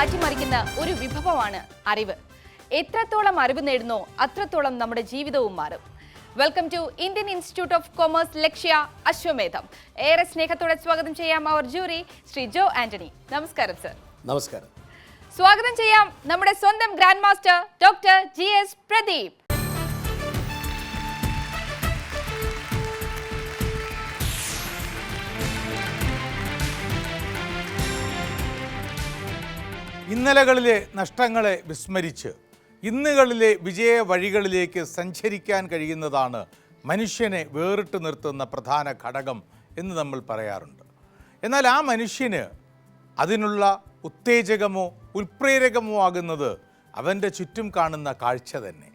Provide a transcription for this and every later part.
മാറ്റിമറിക്കുന്ന ഒരു വിഭവമാണ് അറിവ്. എത്രത്തോളം അറിവ് നേടുന്നോ അത്രത്തോളം നമ്മുടെ ജീവിതവും മാറും. Welcome to Indian Institute of Commerce Lakshya Ashwamedham. ഏറെ സ്നേഹത്തോടെ സ്വാഗതം ചെയ്യാം അവർ ജൂറി ശ്രീ ജോ ആന്റണി. നമസ്കാരം സർ. നമസ്കാരം. സ്വാഗതം ചെയ്യാം നമ്മുടെ സ്വന്തം grand master doctor GS Pradeep. ഇന്നലകളിലെ നഷ്ടങ്ങളെ വിസ്മരിച്ച് ഇന്നുകളിലെ വിജയ വഴികളിലേക്ക് സഞ്ചരിക്കാൻ കഴിയുന്നതാണ് മനുഷ്യനെ വേറിട്ട് നിർത്തുന്ന പ്രധാന ഘടകം എന്ന് നമ്മൾ പറയാറുണ്ട്. എന്നാൽ ആ മനുഷ്യന് അതിനുള്ള ഉത്തേജകമോ ഉൽപ്രേരകമോ ആകുന്നത് അവൻ്റെ ചുറ്റും കാണുന്ന കാഴ്ച തന്നെ.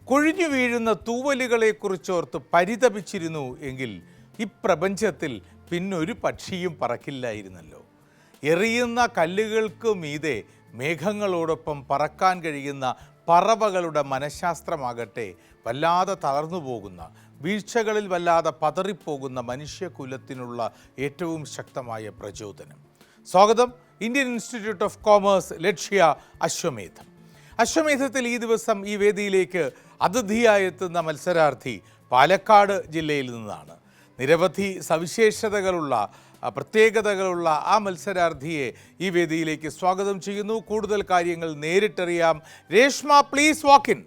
കൊഴിഞ്ഞു വീഴുന്ന തൂവലുകളെക്കുറിച്ചോർത്ത് പരിതപിച്ചിരുന്നു എങ്കിൽ ഈ പ്രപഞ്ചത്തിൽ പിന്നൊരു പക്ഷിയും പറക്കില്ലായിരുന്നല്ലോ. എറിയുന്ന കല്ലുകൾക്ക് മീതെ മേഘങ്ങളോടൊപ്പം പറക്കാൻ കഴിയുന്ന പറവകളുടെ മനഃശാസ്ത്രമാകട്ടെ വല്ലാതെ തളർന്നു പോകുന്ന, വീഴ്ചകളിൽ വല്ലാതെ പതറിപ്പോകുന്ന മനുഷ്യകുലത്തിനുള്ള ഏറ്റവും ശക്തമായ പ്രചോദനം. സ്വാഗതം ഇന്ത്യൻ ഇൻസ്റ്റിറ്റ്യൂട്ട് ഓഫ് കോമേഴ്സ് ലക്ഷ്യ അശ്വമേധം. അശ്വമേധത്തിൽ ഈ ദിവസം ഈ വേദിയിലേക്ക് അതിഥിയായെത്തുന്ന മത്സരാർത്ഥി പാലക്കാട് ജില്ലയിൽ നിന്നാണ്. നിരവധി സവിശേഷതകളുള്ള പ്രത്യേകതകളുള്ള ആ മത്സരാർത്ഥിയെ ഈ വേദിയിലേക്ക് സ്വാഗതം ചെയ്യുന്നു. കൂടുതൽ കാര്യങ്ങൾ നേരിട്ടറിയാം. Reshma, please walk in.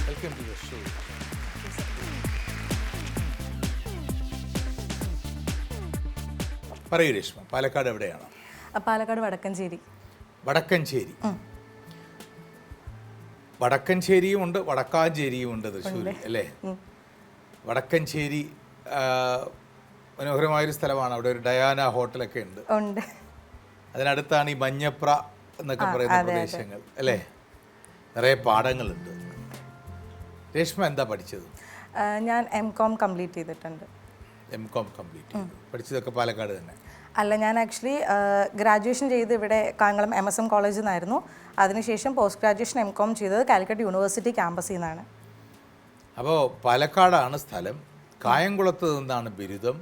Welcome to the show. പറയൂ രേഷ്മ, പാലക്കാട് എവിടെയാണ്? പാലക്കാട് വടക്കഞ്ചേരി. വടക്കഞ്ചേരി. വടക്കഞ്ചേരിയും ഉണ്ട്, വടക്കാഞ്ചേരിയും ഉണ്ട് തൃശ്ശൂരിൽ അല്ലേ? വടക്കഞ്ചേരി മനോഹരമായൊരു സ്ഥലമാണ്. അവിടെ ഒരു ഡയാന ഹോട്ടലൊക്കെ ഉണ്ട്. അതിനടുത്താണ് ഈ മഞ്ഞപ്ര എന്നൊക്കെ പറയുന്ന പ്രദേശങ്ങൾ അല്ലേ? നിറയെ പാടങ്ങളുണ്ട്. രേഷ്മ എന്താ പഠിച്ചത്? ഞാൻ MCom കംപ്ലീറ്റ് ചെയ്തിട്ടുണ്ട്. MCom കംപ്ലീറ്റ് ചെയ്തു. പഠിച്ചതൊക്കെ പാലക്കാട് തന്നെ? അല്ല, ഞാൻ ആക്ച്വലി ഗ്രാജുവേഷൻ ചെയ്ത് ഇവിടെ കായംകുളം MSM കോളേജിൽ നിന്നായിരുന്നു. അതിനുശേഷം പോസ്റ്റ് ഗ്രാജുവേഷൻ MCom ചെയ്തത് കാലിക്കറ്റ് യൂണിവേഴ്സിറ്റി ക്യാമ്പസിൽ നിന്നാണ്. അപ്പോൾ പാലക്കാടാണ് സ്ഥലം, കായംകുളത്ത് നിന്നാണ് ബിരുദം,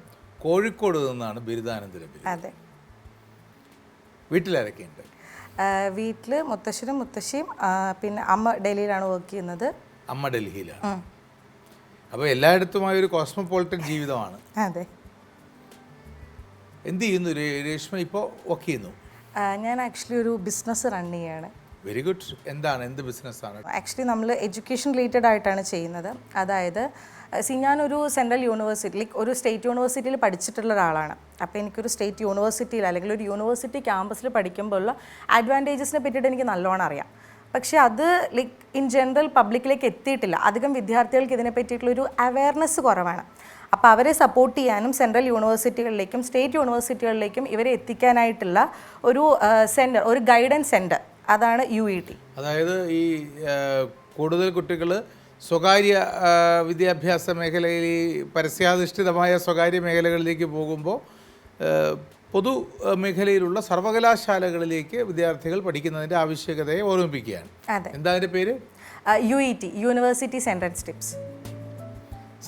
കോഴിക്കോട് നിന്നാണ് ബിരുദാനന്തര ബിരുദം. അതെ. വീട്ടിലാരൊക്കെയുണ്ട്? വീട്ടിൽ മുത്തശ്ശനും മുത്തശ്ശിയും, പിന്നെ അമ്മ ഡൽഹിയിലാണ് വർക്ക് ചെയ്യുന്നത്. അമ്മ ഡൽഹിയിലാണ്. അപ്പോൾ എല്ലായിടത്തുമായ ഒരു കോസ്മോപോളിറ്റൻ ജീവിതമാണ്. അതെ. എന്ത് ചെയ്യുന്നു രേഷ്മ ഇപ്പോൾ? വർക്ക് ചെയ്യുന്നു? ഞാൻ ആക്ച്വലി ഒരു ബിസിനസ് റൺ ചെയ്യാണ്. Very good. എന്താണ്, എന്ത് ബിസിനസ്സാണ്? ആക്ച്വലി നമ്മൾ എഡ്യൂക്കേഷൻ റിലേറ്റഡ് ആയിട്ടാണ് ചെയ്യുന്നത്. അതായത് ഞാനൊരു സെൻട്രൽ യൂണിവേഴ്സിറ്റി, ഒരു സ്റ്റേറ്റ് യൂണിവേഴ്സിറ്റിയിൽ പഠിച്ചിട്ടുള്ള ഒരാളാണ്. അപ്പോൾ എനിക്കൊരു സ്റ്റേറ്റ് യൂണിവേഴ്സിറ്റിയിൽ അല്ലെങ്കിൽ ഒരു യൂണിവേഴ്സിറ്റി ക്യാമ്പസിൽ പഠിക്കുമ്പോഴുള്ള അഡ്വാൻറ്റേജസിനെ പറ്റിയിട്ട് എനിക്ക് നല്ലോണം അറിയാം. പക്ഷേ അത് ഇൻ ജനറൽ പബ്ലിക്കിലേക്ക് എത്തിയിട്ടില്ല. അധികം വിദ്യാർത്ഥികൾക്ക് ഇതിനെ പറ്റിയിട്ടുള്ളൊരു അവയർനെസ് കുറവാണ്. അപ്പോൾ അവരെ സപ്പോർട്ട് ചെയ്യാനും സെൻട്രൽ യൂണിവേഴ്സിറ്റികളിലേക്കും സ്റ്റേറ്റ് യൂണിവേഴ്സിറ്റികളിലേക്കും ഇവരെ എത്തിക്കാനായിട്ടുള്ള ഒരു സെൻറ്റർ, ഒരു ഗൈഡൻസ് സെൻറ്റർ, അതാണ് UET. അതായത് ഈ കൂടുതൽ കുട്ടികൾ സ്വകാര്യ വിദ്യാഭ്യാസ മേഖലയിൽ, പരസ്യാധിഷ്ഠിതമായ സ്വകാര്യ മേഖലകളിലേക്ക് പോകുമ്പോൾ പൊതു മേഖലയിലുള്ള സർവകലാശാലകളിലേക്ക് വിദ്യാർത്ഥികൾ പഠിക്കുന്നതിൻ്റെ ആവശ്യകതയെ ഓർമ്മിപ്പിക്കുകയാണ്. എന്താ അതിൻ്റെ പേര്? UET, university central tips.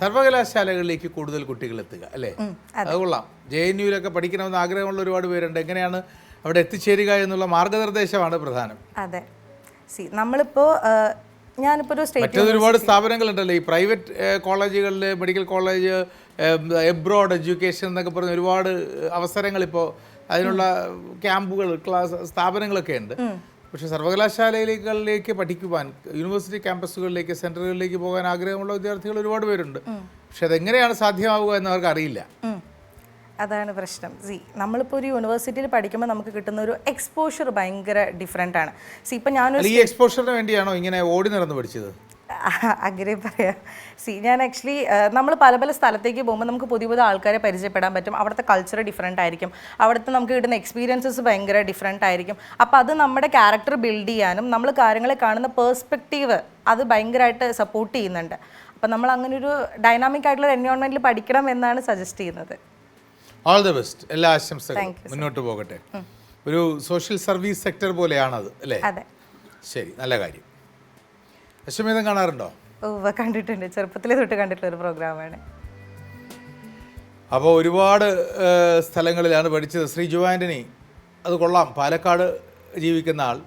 സർവകലാശാലകളിലേക്ക് കൂടുതൽ കുട്ടികൾ എത്തുക അല്ലേ? അത് കൊള്ളാം. JNUവിലൊക്കെ പഠിക്കണമെന്ന് ആഗ്രഹമുള്ള ഒരുപാട് പേരുണ്ട്. എങ്ങനെയാണ് അവിടെ എത്തിച്ചേരുക എന്നുള്ള മാർഗനിർദ്ദേശമാണ് പ്രധാനം. അതെ. നമ്മളിപ്പോൾ ഞാനിപ്പോൾ ഒരു മറ്റൊരു ഒരുപാട് സ്ഥാപനങ്ങളുണ്ടല്ലോ, ഈ പ്രൈവറ്റ് കോളേജുകളിൽ, മെഡിക്കൽ കോളേജ്, എബ്രോഡ് എഡ്യൂക്കേഷൻ എന്നൊക്കെ പറഞ്ഞ ഒരുപാട് അവസരങ്ങളിപ്പോൾ, അതിനുള്ള ക്യാമ്പുകൾ, ക്ലാസ് സ്ഥാപനങ്ങളൊക്കെ ഉണ്ട്. പക്ഷേ സർവകലാശാലകളിലേക്ക് പഠിക്കുവാൻ, യൂണിവേഴ്സിറ്റി ക്യാമ്പസുകളിലേക്ക്, സെൻറ്ററുകളിലേക്ക് പോകാൻ ആഗ്രഹമുള്ള വിദ്യാർത്ഥികൾ ഒരുപാട് പേരുണ്ട്. പക്ഷെ അതെങ്ങനെയാണ് സാധ്യമാവുക എന്ന് അവർക്ക് അറിയില്ല. അതാണ് പ്രശ്നം. നമ്മളിപ്പോൾ ഒരു യൂണിവേഴ്സിറ്റിയിൽ പഠിക്കുമ്പോൾ നമുക്ക് കിട്ടുന്ന ഒരു എക്സ്പോഷർ ഭയങ്കര ഡിഫറെൻ്റ് ആണ്. ഇപ്പം ഞാനൊരു ഈ എക്സ്പോഷറിന് വേണ്ടിയാണോ ഇങ്ങനെ ഓടി നടന്ന് പഠിച്ചത്? അങ്ങനെ പറയാം. ഞാൻ ആക്ച്വലി നമ്മൾ പല പല സ്ഥലത്തേക്ക് പോകുമ്പോൾ നമുക്ക് പുതിയ പുതിയ ആൾക്കാരെ പരിചയപ്പെടാൻ പറ്റും. അവിടുത്തെ കൾച്ചർ ഡിഫറെൻ്റ് ആയിരിക്കും. അവിടുത്തെ നമുക്ക് കിട്ടുന്ന എക്സ്പീരിയൻസസ് ഭയങ്കര ഡിഫറെൻ്റ് ആയിരിക്കും. അപ്പോൾ അത് നമ്മുടെ ക്യാരക്ടർ ബിൽഡ് ചെയ്യാനും നമ്മൾ കാര്യങ്ങളെ കാണുന്ന പേഴ്സ്പെക്റ്റീവ് അത് ഭയങ്കരമായിട്ട് സപ്പോർട്ട് ചെയ്യുന്നുണ്ട്. അപ്പോൾ നമ്മൾ അങ്ങനെ ഒരു ഡൈനാമിക് ആയിട്ടുള്ള എൻവയോൺമെൻറ്റിൽ പഠിക്കണം എന്നാണ് സജസ്റ്റ് ചെയ്യുന്നത്. All the best. എല്ലാ ആശംസകളും. മുന്നോട്ട് പോകട്ടെ. ഒരു സോഷ്യൽ സർവീസ് സെക്ടർ പോലെയാണത് അല്ലേ? അതെ. ശരി, നല്ല കാര്യം. അശ്വമേധം കാണാറുണ്ടോ? കണ്ടിട്ടുണ്ട്, ചെറുപ്പത്തിലേ തൊട്ട് കണ്ടിട്ടുള്ള ഒരു പ്രോഗ്രാമാണ്. അപ്പോൾ ഒരുപാട് സ്ഥലങ്ങളിലാണ് പഠിച്ചത്. ശ്രീ ജോ ആൻ്റണി, അത് കൊള്ളാം. പാലക്കാട് ജീവിക്കുന്ന ആൾ,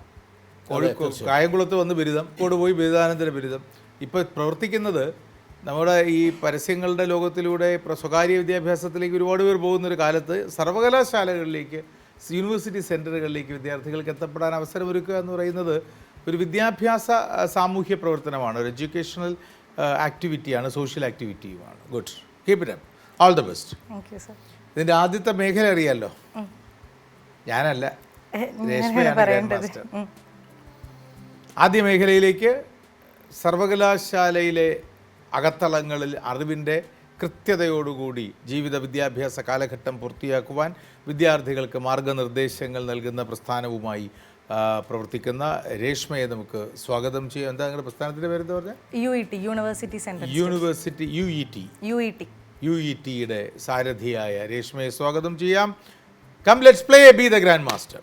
കായംകുളത്ത് വന്ന് ബിരുദം, പോയി ബിരുദാനന്തര ബിരുദം. ഇപ്പോൾ പ്രവർത്തിക്കുന്നത് നമ്മുടെ ഈ പരസ്യങ്ങളുടെ ലോകത്തിലൂടെ സ്വകാര്യ വിദ്യാഭ്യാസത്തിലേക്ക് ഒരുപാട് പേർ പോകുന്നൊരു കാലത്ത് സർവകലാശാലകളിലേക്ക്, യൂണിവേഴ്സിറ്റി സെൻറ്ററുകളിലേക്ക് വിദ്യാർത്ഥികൾക്ക് എത്തപ്പെടാൻ അവസരമൊരുക്കുക എന്ന് പറയുന്നത് ഒരു വിദ്യാഭ്യാസ സാമൂഹ്യ പ്രവർത്തനമാണ്, ഒരു എഡ്യൂക്കേഷണൽ ആക്ടിവിറ്റിയാണ്, സോഷ്യൽ ആക്ടിവിറ്റിയുമാണ്. Good, keep it up, all the best. ഇതിൻ്റെ ആദ്യത്തെ മേഖല അറിയാമല്ലോ, ഞാനല്ല, രേഷ്മയാണ് മാസ്റ്റർ. ആദ്യ മേഖലയിലേക്ക് സർവകലാശാലയിലെ അകത്തളങ്ങളിൽ അറിവിൻ്റെ കൃത്യതയോടുകൂടി ജീവിത വിദ്യാഭ്യാസ കാലഘട്ടം പൂർത്തിയാക്കുവാൻ വിദ്യാർത്ഥികൾക്ക് മാർഗനിർദ്ദേശങ്ങൾ നൽകുന്ന പ്രസ്ഥാനവുമായി പ്രവർത്തിക്കുന്ന രേഷ്മയെ നമുക്ക് സ്വാഗതം ചെയ്യാം. എന്താ നിങ്ങളുടെ പ്രസ്ഥാനത്തിൻ്റെ പേര്? എന്താ പറഞ്ഞാൽ? University center. യൂണിവേഴ്സിറ്റി UET-യുടെ സാരഥിയായ രേഷ്മയെ സ്വാഗതം ചെയ്യാം. Come let's play be the grand master.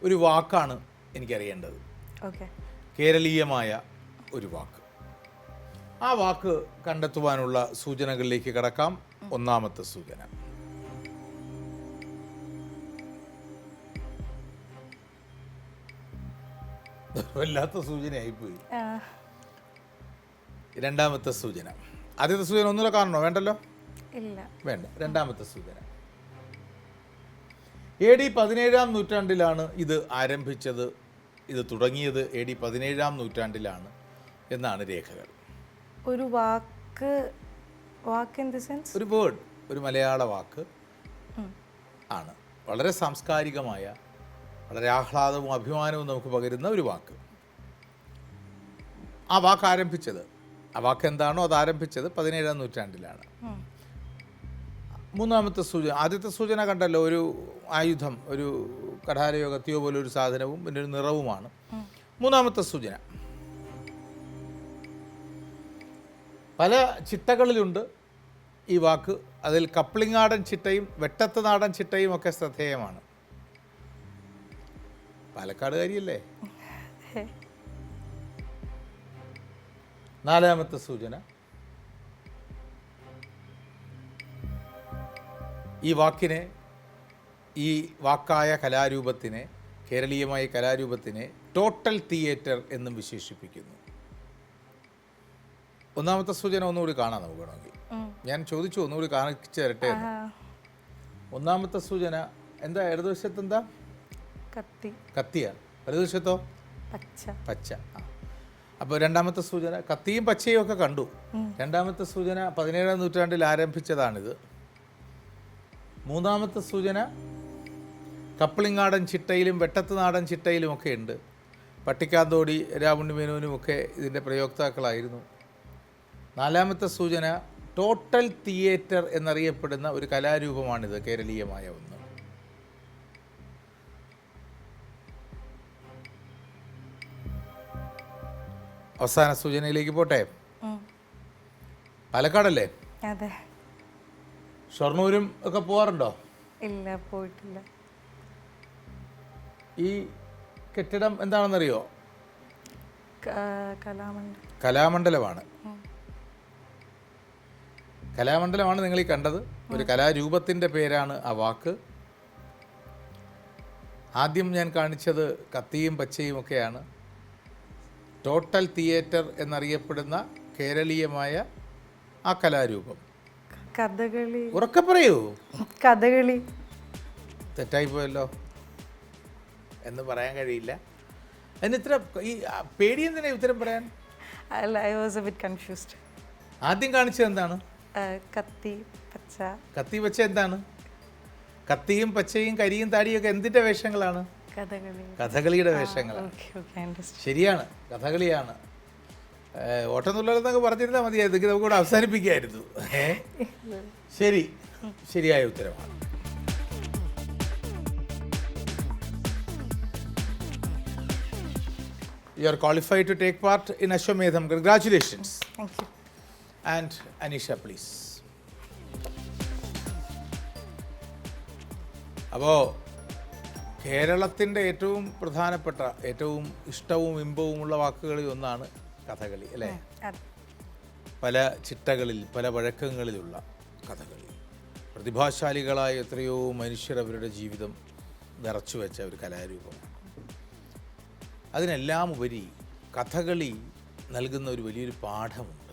ഒരു വാക്കാണ് എനിക്കറിയേണ്ടത്, കേരളീയമായ ഒരു വാക്ക്. ആ വാക്ക് കണ്ടെത്തുവാനുള്ള സൂചനകളിലേക്ക് കടക്കാം. ഒന്നാമത്തെ സൂചന, വല്ലാത്ത സൂചനയായിപ്പോയി. രണ്ടാമത്തെ സൂചന, ആദ്യത്തെ സൂചന ഒന്നുകൂടെ കാണണോ? വേണ്ടല്ലോ, വേണ്ട. രണ്ടാമത്തെ സൂചന, AD 17-ാം നൂറ്റാണ്ടിലാണ് ഇത് ആരംഭിച്ചത്, ഇത് തുടങ്ങിയത് AD 17-ാം നൂറ്റാണ്ടിലാണ് എന്നാണ് രേഖകൾ. ഒരു വാക്ക് ഇൻ ദി സെൻസ്, ഒരു വേർഡ്, ഒരു മലയാള വാക്ക് ആണ്. വളരെ സാംസ്കാരികമായ, വളരെ ആഹ്ലാദവും അഭിമാനവും നമുക്ക് പകരുന്ന ഒരു വാക്ക്. ആ വാക്ക് ആരംഭിച്ചത്, ആ വാക്ക് എന്താണോ അത് ആരംഭിച്ചത് 17-ാം നൂറ്റാണ്ടിലാണ്. മൂന്നാമത്തെ സൂചന, ആദ്യത്തെ സൂചന കണ്ടല്ലോ, ഒരു ആയുധം, ഒരു കഠാരയോ കത്തിയോ പോലെ ഒരു സാധനവും പിന്നെ ഒരു നിറവുമാണ്. മൂന്നാമത്തെ സൂചന, പല ചിട്ടകളിലുണ്ട് ഈ വാക്ക്. അതിൽ കപ്ലിങ്ങാടൻ ചിട്ടയും വെട്ടത്ത് നാടൻ ചിട്ടയും ഒക്കെ ശ്രദ്ധേയമാണ്. പാലക്കാടുകാരിയല്ലേ? നാലാമത്തെ സൂചന, ഈ വാക്കിനെ, ഈ വാക്കായ കലാരൂപത്തിനെ, കേരളീയമായ കലാരൂപത്തിനെ ടോട്ടൽ തിയേറ്റർ എന്നും വിശേഷിപ്പിക്കുന്നു. ഒന്നാമത്തെ സൂചന ഒന്നുകൂടി കാണാം നമുക്ക് വേണമെങ്കിൽ. ഞാൻ ചോദിച്ചു, ഒന്നുകൂടി കാണിച്ചു തരട്ടെ. ഒന്നാമത്തെ സൂചന എന്താ? ഇടതുവശത്ത് എന്താ? കത്തിയാണ്. വലതുവശത്തോ? പച്ച. അപ്പോൾ രണ്ടാമത്തെ സൂചന, കത്തിയും പച്ചയും ഒക്കെ കണ്ടു. രണ്ടാമത്തെ സൂചന 17-ാം നൂറ്റാണ്ടിൽ ആരംഭിച്ചതാണിത്. മൂന്നാമത്തെ സൂചന, കപ്ലിങ്ങാടൻ ചിട്ടയിലും വെട്ടത്ത് നാടൻ ചിട്ടയിലും ഒക്കെ ഉണ്ട്. പട്ടിക്കാന്തോടി, രാമുണ്ണിമേനോനുമൊക്കെ ഇതിൻ്റെ പ്രയോക്താക്കളായിരുന്നു. നാലാമത്തെ സൂചന, ടോട്ടൽ തിയേറ്റർ എന്നറിയപ്പെടുന്ന ഒരു കലാരൂപമാണിത്, കേരളീയമായ ഒന്ന്. അവസാന സൂചനയിലേക്ക് പോട്ടെ. പാലക്കാടല്ലേ? അതെ. ഷൊർണൂരും ഒക്കെ പോകാറുണ്ടോ? ഇല്ല, പോയിട്ടില്ല. ഈ കെട്ടിടം എന്താണെന്നറിയോ? കലാമണ്ഡലമാണ്. കലാമണ്ഡലമാണ് നിങ്ങൾ ഈ കണ്ടത്. ഒരു കലാരൂപത്തിൻ്റെ പേരാണ് ആ വാക്ക്. ആദ്യം ഞാൻ കാണിച്ചത് കത്തിയും പച്ചയും ഒക്കെയാണ്. ടോട്ടൽ തിയേറ്റർ എന്നറിയപ്പെടുന്ന കേരളീയമായ ആ കലാരൂപം കഥകളി. ഉറക്കെ പറയൂ. കഥകളി. തെറ്റായിപ്പോയല്ലോ എന്ന് പറയാൻ കഴിയില്ല. അതിന് ഇത്ര ഈ പേടി എന്തിനാ ഉത്തരം പറയാൻ? I was a bit confused. ആദ്യം കാണിച്ചത് എന്താണ്? കത്തി പച്ച. കത്തി പച്ച എന്താണ്? കത്തിയും പച്ചയും കരിയും താടിയും ഒക്കെ എന്തിൻ്റെ വേഷങ്ങളാണ്? കഥകളിയുടെ വേഷങ്ങളാണ്. ശരിയാണ്, കഥകളിയാണ്. ഓട്ടംതുള്ളലെന്നൊക്കെ പറഞ്ഞിരുന്നാൽ മതിയായിരുന്നു, നമുക്ക് കൂടെ അവസാനിപ്പിക്കായിരുന്നു. ശരി, ശരിയായ ഉത്തരമാണ്. You are qualified to take part in Ashwamedham. Congratulations. Thank you. And Anisha, please. അപ്പോൾ കേരളത്തിൻ്റെ ഏറ്റവും പ്രധാനപ്പെട്ട, ഏറ്റവും ഇഷ്ടവും ഇമ്പവുമുള്ള വാക്കുകളിൽ ഒന്നാണ് കഥകളി, അല്ലേ? പല ചിട്ടകളിൽ പല വഴക്കങ്ങളിലുള്ള കഥകളി. പ്രതിഭാശാലികളായ എത്രയോ മനുഷ്യർ അവരുടെ ജീവിതം നിറച്ചു വെച്ച ഒരു കലാരൂപമാണ്. അതിനെല്ലാം ഉപരി കഥകളി നൽകുന്ന ഒരു വലിയൊരു പാഠമുണ്ട്.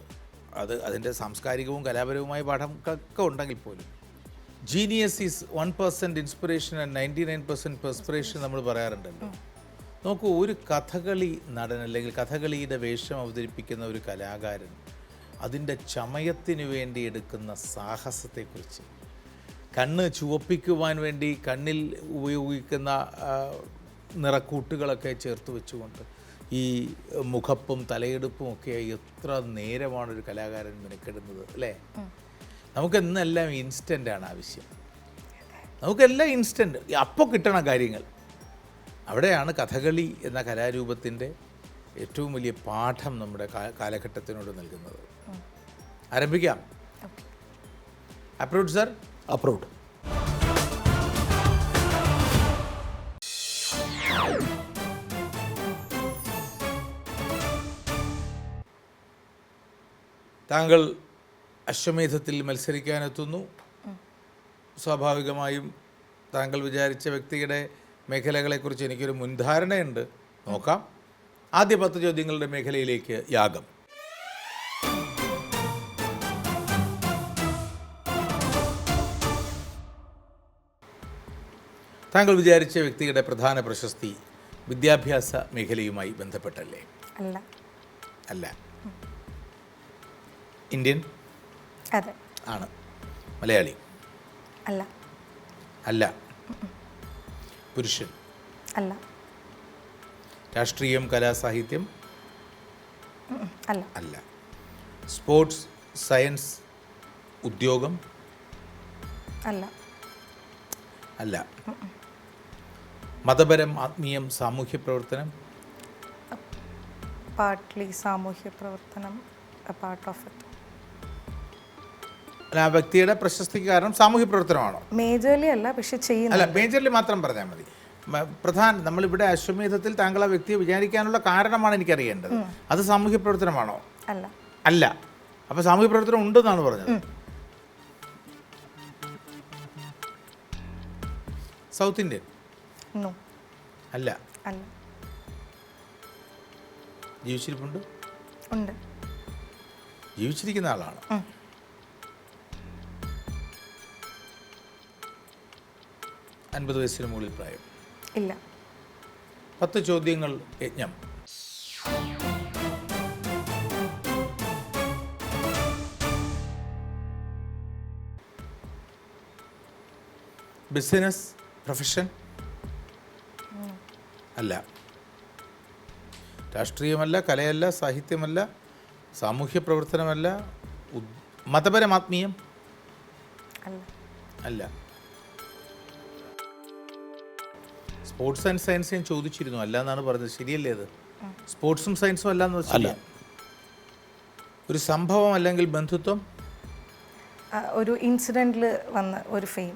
അതിൻ്റെ സാംസ്കാരികവും കലാപരവുമായ പാഠം ഒക്കെ ഉണ്ടെങ്കിൽ പോലും genius is 1% inspiration and 99% perspiration നമ്മൾ പറയാറുണ്ടല്ലോ. നോക്കൂ, ഒരു കഥകളി നടൻ അല്ലെങ്കിൽ കഥകളിയുടെ വേഷം അവതരിപ്പിക്കുന്ന ഒരു കലാകാരൻ അതിൻ്റെ ചമയത്തിന് വേണ്ടി എടുക്കുന്ന സാഹസത്തെക്കുറിച്ച്, കണ്ണ് ചുവപ്പിക്കുവാൻ വേണ്ടി കണ്ണിൽ ഉപയോഗിക്കുന്ന നിറക്കൂട്ടുകളൊക്കെ ചേർത്ത് വെച്ചുകൊണ്ട് ഈ മുഖപ്പും തലയെടുപ്പും ഒക്കെ എത്ര നേരമാണ് ഒരു കലാകാരൻ മെനക്കെടുന്നത് അല്ലേ? നമുക്കെന്നെല്ലാം ഇൻസ്റ്റൻ്റാണ് ആവശ്യം. നമുക്കെല്ലാം ഇൻസ്റ്റൻ്റ്, അപ്പോൾ കിട്ടണം കാര്യങ്ങൾ. അവിടെയാണ് കഥകളി എന്ന കലാരൂപത്തിൻ്റെ ഏറ്റവും വലിയ പാഠം നമ്മുടെ കാലഘട്ടത്തിനോട് നൽകുന്നത്. ആരംഭിക്കാം. Approved sir? അപ്രൂവ്ഡ്. താങ്കൾ അശ്വമേധത്തിൽ മത്സരിക്കാനെത്തുന്നു. സ്വാഭാവികമായും താങ്കൾ വിചാരിച്ച വ്യക്തിയുടെ മേഖലകളെക്കുറിച്ച് എനിക്കൊരു മുൻധാരണയുണ്ട്. നോക്കാം. ആദ്യ 10 ചോദ്യങ്ങളുടെ മേഖലയിലേക്ക് യാഗം. താങ്കൾ വിചാരിച്ച വ്യക്തിയുടെ പ്രധാന പ്രശസ്തി വിദ്യാഭ്യാസ മേഖലയുമായി ബന്ധപ്പെട്ടല്ലേ? അല്ല. അല്ല. ഇന്ത്യൻ? അതെ. ആണ്. മലയാളി? അല്ല. അല്ല. പുരുഷൻ? അല്ല. രാഷ്ട്രീയം, കലാ, സാഹിത്യം? അല്ല. അല്ല. സ്പോർട്സ്, സയൻസ്, ഉദ്യോഗം? അല്ല. അല്ല. മതപരം, ആത്മീയം, സാമൂഹ്യ പ്രവർത്തനം? പാർട്ട്ലി സാമൂഹ്യ പ്രവർത്തനം, എ പാർട്ട് ഓഫ് ഇറ്റ്. അല്ല, ആ വ്യക്തിയുടെ പ്രശസ്തിക്ക് കാരണം സാമൂഹ്യ പ്രവർത്തനമാണോ? മേജർലി അല്ല, പക്ഷെ ചെയ്യുന്നു. അല്ല, മേജർലി മാത്രം പറഞ്ഞാൽ മതി. നമ്മളിവിടെ അശ്വമേധത്തിൽ താങ്കൾ ആ വ്യക്തിയെ വിചാരിക്കാനുള്ള കാരണമാണ് എനിക്കറിയേണ്ടത്. അത് സാമൂഹ്യ പ്രവർത്തനമാണോ? അല്ല. അല്ല. അപ്പോൾ സാമൂഹ്യ പ്രവർത്തനം ഉണ്ടെന്നാണ് പറഞ്ഞത്. South Indian? നോ. അല്ല. അല്ല. ജീവിച്ചിരിപ്പുണ്ട്? ഉണ്ട്. ജീവിച്ചിരിക്കുന്ന ആളാണ്. 50 വയസ്സിന് മുകളിൽ പ്രായം? ഇല്ല. 10 ചോദ്യങ്ങൾ യജ്ഞം. Business, profession? അല്ല. രാഷ്ട്രീയമല്ല, കലയല്ല, സാഹിത്യമല്ല, സാമൂഹ്യ പ്രവർത്തനമല്ല, മതപരം, ആത്മീയം? അല്ല. അല്ല. സ്പോർട്സ് ആൻഡ് സയൻസ് ഞാൻ ചോദിച്ചിരുന്നു, അല്ല എന്നാണ് പറഞ്ഞത്. ശരിയല്ലേ അത്? സ്പോർട്സും സയൻസും അല്ല എന്ന് വെച്ചാൽ ഒരു സംഭവം അല്ലെങ്കിൽ ബന്ധുത്വം? ഒരു ഇൻസിഡന്റിൽ വന്ന ഒരു ഫെയിം.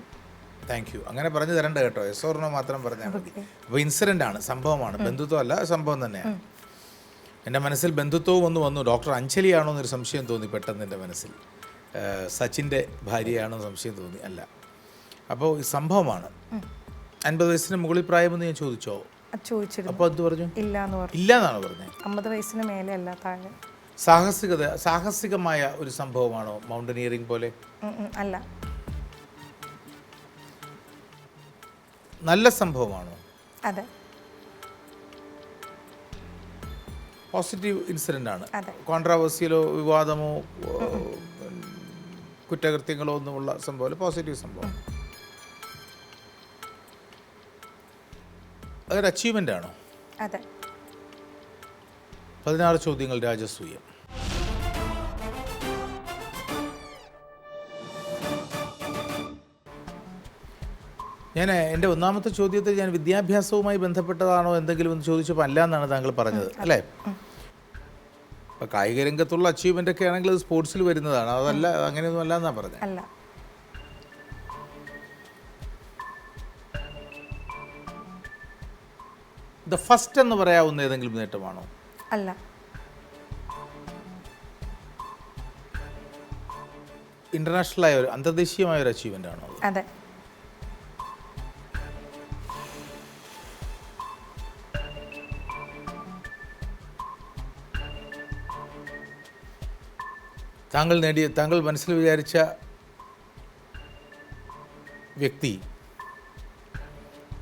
Thank you. അങ്ങനെ പറഞ്ഞു തരണ്ട കേട്ടോ, എസ് ഓർണോ മാത്രം പറഞ്ഞാൽ മതി. അപ്പോൾ ഇൻസിഡൻ്റ് ആണ്, സംഭവമാണ്, ബന്ധുത്വം അല്ല, സംഭവം തന്നെയാണ്. എൻ്റെ മനസ്സിൽ ബന്ധുത്വവും ഒന്ന് വന്നു. ഡോക്ടർ അഞ്ജലിയാണോ എന്നൊരു സംശയം തോന്നി പെട്ടെന്ന് എൻ്റെ മനസ്സിൽ. സച്ചിൻ്റെ ഭാര്യയാണോ സംശയം തോന്നി. അല്ല. അപ്പോൾ സംഭവമാണ്. 50 വയസ്സിന് മുകളിൽ പ്രായമെന്ന് ഞാൻ ചോദിച്ചോ? ചോദിച്ചിരുന്നു. അപ്പോൾ എന്ത് പറഞ്ഞു? ഇല്ല എന്ന് പറഞ്ഞു. ഇല്ല എന്നാണ് പറഞ്ഞത്. 50 വയസ്സിന് മേലെ അല്ല, താഴെ. സാഹസികമായ ഒരു സംഭവമാണോ? മൗണ്ടനിയറിംഗ് പോലെ? അല്ല. നല്ല സംഭവമാണോ? അതെ. പോസിറ്റീവ് ഇൻസിഡൻ്റ് ആണ്? അതെ. കോൺട്രാവേഴ്സിയലോ വിവാദമോ കുറ്റകൃത്യങ്ങളോ ഒന്നുമുള്ള സംഭവം, പോസിറ്റീവ് സംഭവം. അതൊരു അച്ചീവ്മെൻ്റ് ആണോ? അതെ. 16 ചോദ്യങ്ങൾ രാജസൂയം. ഞാൻ എൻ്റെ ഒന്നാമത്തെ ചോദ്യത്തിൽ ഞാൻ വിദ്യാഭ്യാസവുമായി ബന്ധപ്പെട്ടതാണോ എന്തെങ്കിലും എന്ന് ചോദിച്ചപ്പോൾ അല്ല എന്നാണ് താങ്കൾ പറഞ്ഞത് അല്ലേ? അപ്പോൾ കായിക രംഗത്തുള്ള അച്ചീവ്മെൻ്റ് ഒക്കെ ആണെങ്കിൽ അത് സ്പോർട്സിൽ വരുന്നതാണ്. അതല്ല, അങ്ങനെയൊന്നും അല്ല എന്നാണ് പറഞ്ഞത്. അല്ല. ദ ഫസ്റ്റ് എന്ന് പറയാവുന്ന ഏതെങ്കിലും നേട്ടമാണോ? അല്ല. ഇൻ്റർനാഷണലായ ഒരു അന്തർദേശീയമായ ഒരു അച്ചീവ്മെൻ്റ് ആണോ അത്? അതെ. താങ്കൾ മനസ്സിൽ വിചാരിച്ച വ്യക്തി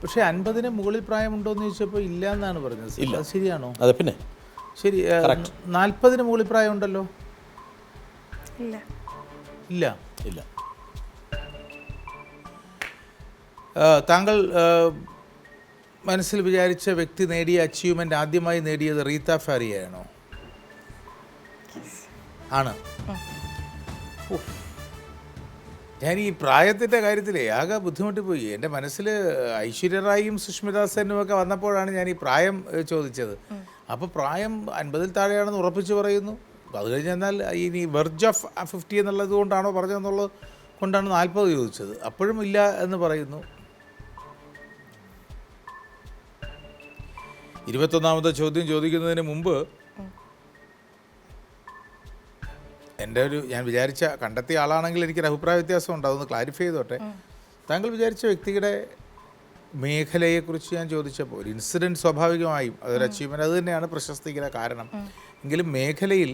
പക്ഷേ 50-ന് മുകളിൽ പ്രായമുണ്ടോ എന്ന് ചോദിച്ചപ്പോൾ ഇല്ല എന്നാണ് പറഞ്ഞത്. ഇല്ല. അത് ശരിയാണോ? അതെ, പിന്നെ ശരി. 40-ന് മുകളിൽ പ്രായം ഉണ്ടല്ലോ? ഇല്ല. ഇല്ല. ഇല്ല. താങ്കൾ മനസ്സിൽ വിചാരിച്ച വ്യക്തി നേടിയ അച്ചീവ്മെൻ്റ് ആദ്യമായി നേടിയത് റീത്ത ഫാരിയയാണോ? ആണ്. ഞാൻ ഈ പ്രായത്തിൻ്റെ കാര്യത്തിലേ ആകെ ബുദ്ധിമുട്ടി പോയി. എൻ്റെ മനസ്സിൽ ഐശ്വര്യ റായിയും സുഷ്മിത സെന്നും ഒക്കെ വന്നപ്പോഴാണ് ഞാൻ ഈ പ്രായം ചോദിച്ചത്. അപ്പോൾ പ്രായം 50-ൽ താഴെയാണെന്ന് ഉറപ്പിച്ച് പറയുന്നു. അത് കഴിഞ്ഞ് എന്നാൽ ഇനി വെർജ് ഓഫ് 50 എന്നുള്ളത് കൊണ്ടാണോ പറഞ്ഞതെന്നുള്ളത് കൊണ്ടാണ് 40 ചോദിച്ചത്. അപ്പോഴും ഇല്ല എന്ന് പറയുന്നു. 21ാമത്തെ ചോദ്യം ചോദിക്കുന്നതിന് മുമ്പ് ഞാൻ വിചാരിച്ച കണ്ടെത്തിയ ആളാണെങ്കിൽ എനിക്കൊരു അഭിപ്രായ വ്യത്യാസമുണ്ട്, അതൊന്ന് ക്ലാരിഫൈ ചെയ്തോട്ടെ. താങ്കൾ വിചാരിച്ച വ്യക്തിയുടെ മേഖലയെക്കുറിച്ച് ഞാൻ ചോദിച്ചപ്പോൾ ഒരു ഇൻസിഡൻറ്റ് സ്വാഭാവികമായും അതൊരു അച്ചീവ്മെൻറ്റ്, അത് തന്നെയാണ് പ്രശസ്തിക്ക് കാരണം. എങ്കിലും മേഖലയിൽ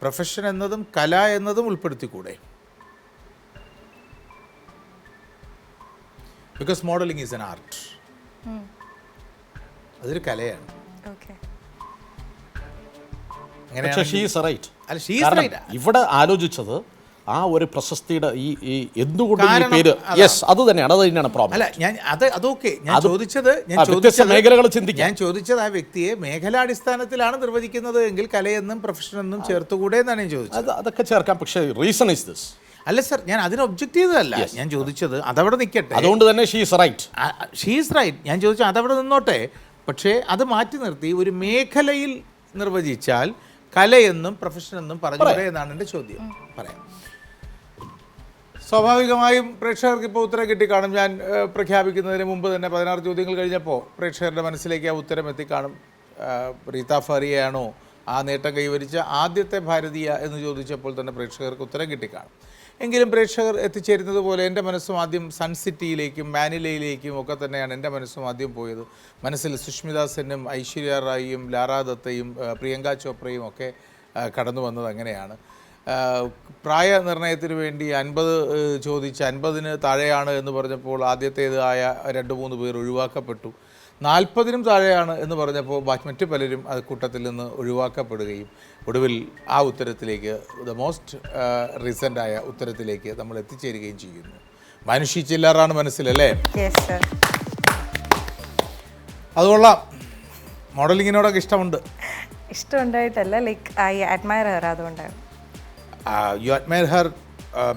പ്രൊഫഷൻ എന്നതും കല എന്നതും ഉൾപ്പെടുത്തിക്കൂടെ? Because modelling is an art. അതൊരു കലയാണ്. ഇവിടെ ആലോചിച്ചത് ആ ഒരു പ്രശസ്തിയുടെ ഈ എന്തുകൊണ്ട് ഈ പേര്, യെസ്, അത് തന്നെയാണ് പ്രോബ്ലം. അല്ല, ഞാൻ ചോദിച്ചത് ആ വ്യക്തിയെ മേഖലാടിസ്ഥാനത്തിലാണ് നിർവചിക്കുന്നത് എങ്കിൽ കലയെന്നും പ്രൊഫഷനെന്നും ചേർത്തുകൂടെ എന്നാണ് ഞാൻ ചോദിച്ചത്. അതൊക്കെ ചേർക്കാം, പക്ഷേ റീസൺ ഇസ് ദിസ്. അല്ല സർ, ഞാൻ അതിന് ഒബ്ജക്റ്റ് ചെയ്തതല്ല. ഞാൻ ചോദിച്ചത് അതവിടെ നിൽക്കട്ടെ. അതുകൊണ്ട് തന്നെ ഷീസ് റൈറ്റ്. ഞാൻ ചോദിച്ചത് അതവിടെ നിന്നോട്ടെ. പക്ഷേ അത് മാറ്റി നിർത്തി ഒരു മേഖലയിൽ നിർവചിച്ചാൽ കലയെന്നും പ്രൊഫഷനെന്നും പറഞ്ഞൂടെ എന്നാണ് എൻ്റെ ചോദ്യം. പറയാം. സ്വാഭാവികമായും പ്രേക്ഷകർക്ക് ഇപ്പോൾ ഉത്തരം കിട്ടിക്കാണും. ഞാൻ പ്രഖ്യാപിക്കുന്നതിന് മുമ്പ് തന്നെ 16 ചോദ്യങ്ങൾ കഴിഞ്ഞപ്പോൾ പ്രേക്ഷകരുടെ മനസ്സിലേക്ക് ആ ഉത്തരം എത്തിക്കാണും. റീത്ത ഫാരിയയാണോ ആ നേട്ടം കൈവരിച്ച ആദ്യത്തെ ഭാരതീയ എന്ന് ചോദിച്ചപ്പോൾ തന്നെ പ്രേക്ഷകർക്ക് ഉത്തരം കിട്ടിക്കാണും. എങ്കിലും പ്രേക്ഷകർ എത്തിച്ചേരുന്നത് പോലെ എൻ്റെ മനസ്സും ആദ്യം സൺ സിറ്റിയിലേക്കും മാനിലയിലേക്കും ഒക്കെ തന്നെയാണ് എൻ്റെ മനസ്സും ആദ്യം പോയത്. മനസ്സിൽ സുഷ്മിത സെന്നും ഐശ്വര്യ റായിയും ലാറാ ദത്തയും പ്രിയങ്ക ചോപ്രയും ഒക്കെ കടന്നു വന്നത് അങ്ങനെയാണ്. പ്രായനിർണയത്തിന് വേണ്ടി 50 ചോദിച്ച് 50-ന് താഴെയാണ് എന്ന് പറഞ്ഞപ്പോൾ ആദ്യത്തേതായ 2-3 പേർ ഒഴിവാക്കപ്പെട്ടു. 40-നും താഴെയാണ് എന്ന് പറഞ്ഞപ്പോൾ മറ്റു പലരും അത് കൂട്ടത്തിൽ നിന്ന് ഒഴിവാക്കപ്പെടുകയും ഒടുവിൽ ആ ഉത്തരത്തിലേക്ക്, ദ മോസ്റ്റ് റീസെൻ്റായ ഉത്തരത്തിലേക്ക് നമ്മൾ എത്തിച്ചേരുകയും ചെയ്യുന്നു. മനുഷ്യ ചില്ലറാണ് മനസ്സിലല്ലേ? അതുകൊള്ളാം. മോഡലിങ്ങിനോടൊക്കെ ഇഷ്ടമുണ്ടായിട്ടല്ല, ലൈക്ക് ഐ അഡ്മയർ ഹർ. അതുകൊണ്ടാണ്. You admire her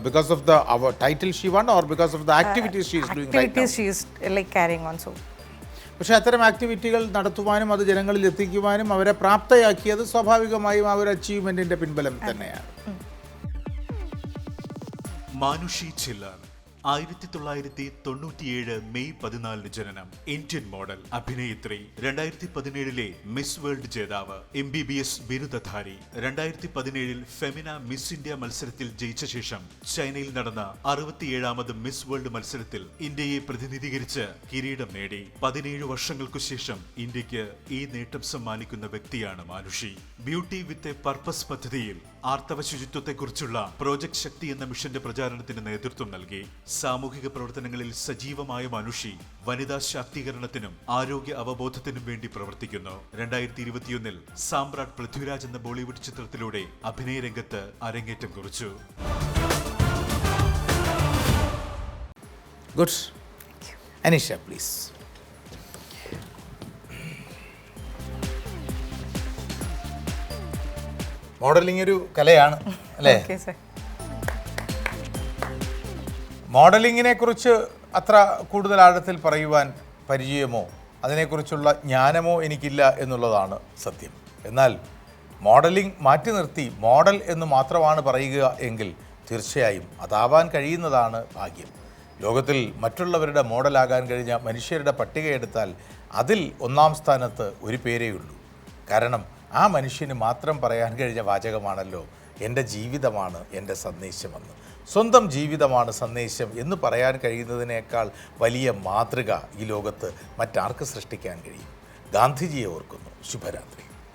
because of the title she won or because of the activities she is doing right now? Activities she is like carrying on. So പക്ഷേ അത്തരം ആക്ടിവിറ്റികൾ നടത്തുവാനും അത് ജനങ്ങളിൽ എത്തിക്കുവാനും അവരെ പ്രാപ്തയാക്കിയത് സ്വാഭാവികമായും ആ ഒരു അച്ചീവ്മെൻറ്റിൻ്റെ പിൻബലം തന്നെയാണ്. മാനുഷി ചില്ലർ 1997 മെയ് 14 ജനനം. ഇന്ത്യൻ മോഡൽ, അഭിനേത്രി. 2017 മിസ് വേൾഡ് ജേതാവ്, MBBS ബിരുദധാരി. 2017 ഫെമിന മിസ് ഇന്ത്യ മത്സരത്തിൽ ജയിച്ച ശേഷം ചൈനയിൽ നടന്ന 67ാമത് മിസ് വേൾഡ് മത്സരത്തിൽ ഇന്ത്യയെ പ്രതിനിധീകരിച്ച് കിരീടം നേടി. 17 വർഷങ്ങൾക്കു ശേഷം ഇന്ത്യക്ക് ഈ നേട്ടം സമ്മാനിക്കുന്ന വ്യക്തിയാണ് Manushi. Beauty with a purpose പദ്ധതിയിൽ ആർത്തവ ശുചിത്വത്തെക്കുറിച്ചുള്ള പ്രോജക്ട് ശക്തി എന്ന മിഷന്റെ പ്രചാരണത്തിന് നേതൃത്വം നൽകി. സാമൂഹിക പ്രവർത്തനങ്ങളിൽ സജീവമായ മാനുഷി വനിതാ ശാക്തീകരണത്തിനും ആരോഗ്യ അവബോധത്തിനും വേണ്ടി പ്രവർത്തിക്കുന്നു. 2021 സാമ്രാട്ട് പൃഥ്വിരാജ് എന്ന ബോളിവുഡ് ചിത്രത്തിലൂടെ അഭിനയ രംഗത്ത് അരങ്ങേറ്റം കുറിച്ചു. ഗുഡ്. അനീഷ പ്ലീസ്. മോഡലിംഗ് ഒരു കലയാണ് അല്ലേ? മോഡലിങ്ങിനെ കുറിച്ച് അത്ര കൂടുതൽ ആഴത്തിൽ പറയുവാൻ പരിചയമോ അതിനെക്കുറിച്ചുള്ള ജ്ഞാനമോ എനിക്കില്ല എന്നുള്ളതാണ് സത്യം. എന്നാൽ മോഡലിംഗ് മാറ്റി നിർത്തി മോഡൽ എന്ന് മാത്രമാണ് പറയുക എങ്കിൽ തീർച്ചയായും അതാവാൻ കഴിയുന്നതാണ് ഭാഗ്യം. ലോകത്തിൽ മറ്റുള്ളവരുടെ മോഡലാകാൻ കഴിഞ്ഞ മനുഷ്യരുടെ പട്ടികയെടുത്താൽ അതിൽ 1-ാം സ്ഥാനത്ത് ഒരു പേരേ ഉള്ളൂ. കാരണം ആ മനുഷ്യന് മാത്രം പറയാൻ കഴിഞ്ഞ വാചകമാണല്ലോ എൻ്റെ ജീവിതമാണ് എൻ്റെ സന്ദേശമെന്ന്. സ്വന്തം ജീവിതമാണ് സന്ദേശം എന്ന് പറയാൻ കഴിയുന്നതിനേക്കാൾ വലിയ മാതൃക ഈ ലോകത്ത് മറ്റാർക്ക് സൃഷ്ടിക്കാൻ കഴിയും? ഗാന്ധിജിയെ ഓർക്കുന്നു. ശുഭരാത്രി.